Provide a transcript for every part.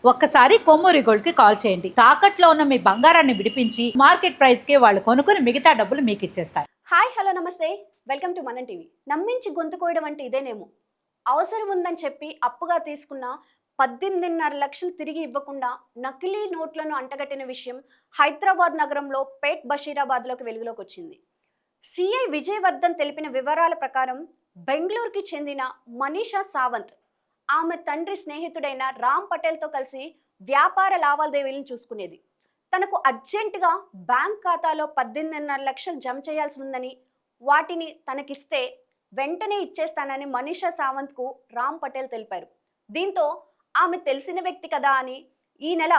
ఒక్కసారి కొమ్మూరి గోల్డ్ కి కాల్ చేయండి. తాకట్లో ఉన్న మీ బంగారాన్ని విడిపించి మార్కెట్ ప్రైస్ కి వాళ్ళు కొనుక్కుని మిగతా డబ్బులు మీకు ఇచ్చేస్తారు. హాయ్ హలో నమస్తే, వెల్కమ్ టు మనం టీవీ. నమ్మించి గొంతు కోయడం అంటే ఇదేనేమో. అవసరం ఉందని చెప్పి అప్పుగా తీసుకున్న 18.5 లక్షలు తిరిగి ఇవ్వకుండా నకిలీ నోట్లను అంటగట్టిన విషయం హైదరాబాద్ నగరంలో పేట్ బషీరాబాద్లోకి వెలుగులోకి వచ్చింది. సిఐ విజయవర్ధన్ తెలిపిన వివరాల ప్రకారం బెంగళూరుకి చెందిన మనీషా సావంత్ ఆమె తండ్రి స్నేహితుడైన రామ్ పటేల్తో కలిసి వ్యాపార లావాదేవీలను చూసుకునేది. తనకు అర్జెంటుగా బ్యాంక్ ఖాతాలో 18.5 లక్షలు జమ చేయాల్సి ఉందని, వాటిని తనకిస్తే వెంటనే ఇచ్చేస్తానని మనీషా సావంత్కు రామ్ పటేల్ తెలిపారు. దీంతో ఆమె తెలిసిన వ్యక్తి కదా అని ఈ నెల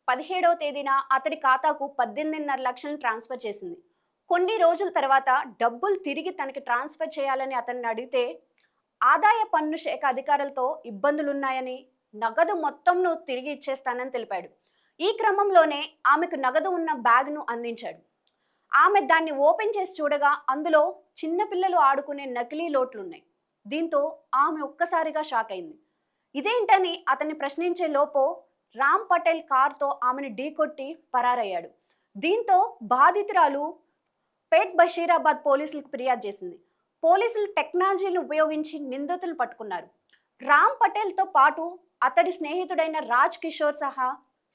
17వ తేదీన అతడి ఖాతాకు 18.5 లక్షలను ట్రాన్స్ఫర్ చేసింది. కొన్ని రోజుల తర్వాత డబ్బులు తిరిగి తనకి ట్రాన్స్ఫర్ చేయాలని అతన్ని అడిగితే ఆదాయ పన్ను శాఖ అధికారులతో ఇబ్బందులున్నాయని, నగదు మొత్తంను తిరిగి ఇచ్చేస్తానని తెలిపాడు. ఈ క్రమంలోనే ఆమెకు నగదు ఉన్న బ్యాగ్ను అందించాడు. ఆమె దాన్ని ఓపెన్ చేసి చూడగా అందులో చిన్నపిల్లలు ఆడుకునే నకిలీ నోట్లున్నాయి. దీంతో ఆమె ఒక్కసారిగా షాక్ అయింది. ఇదేంటని అతన్ని ప్రశ్నించే లోపు రామ్ పటేల్ కారుతో ఆమెను ఢీకొట్టి పరారయ్యాడు. దీంతో బాధితురాలు పేట్ బషీరాబాద్ పోలీసులకు ఫిర్యాదు చేసింది. పోలీసులు టెక్నాలజీని ఉపయోగించి నిందితులను పట్టుకున్నారు. రామ్ పటేల్తో పాటు అతడి స్నేహితుడైన రాజ్ కిషోర్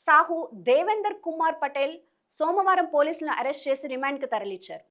సాహు దేవేందర్ కుమార్ పటేల్ సోమవారం పోలీసులను అరెస్ట్ చేసి రిమాండ్కి తరలించారు.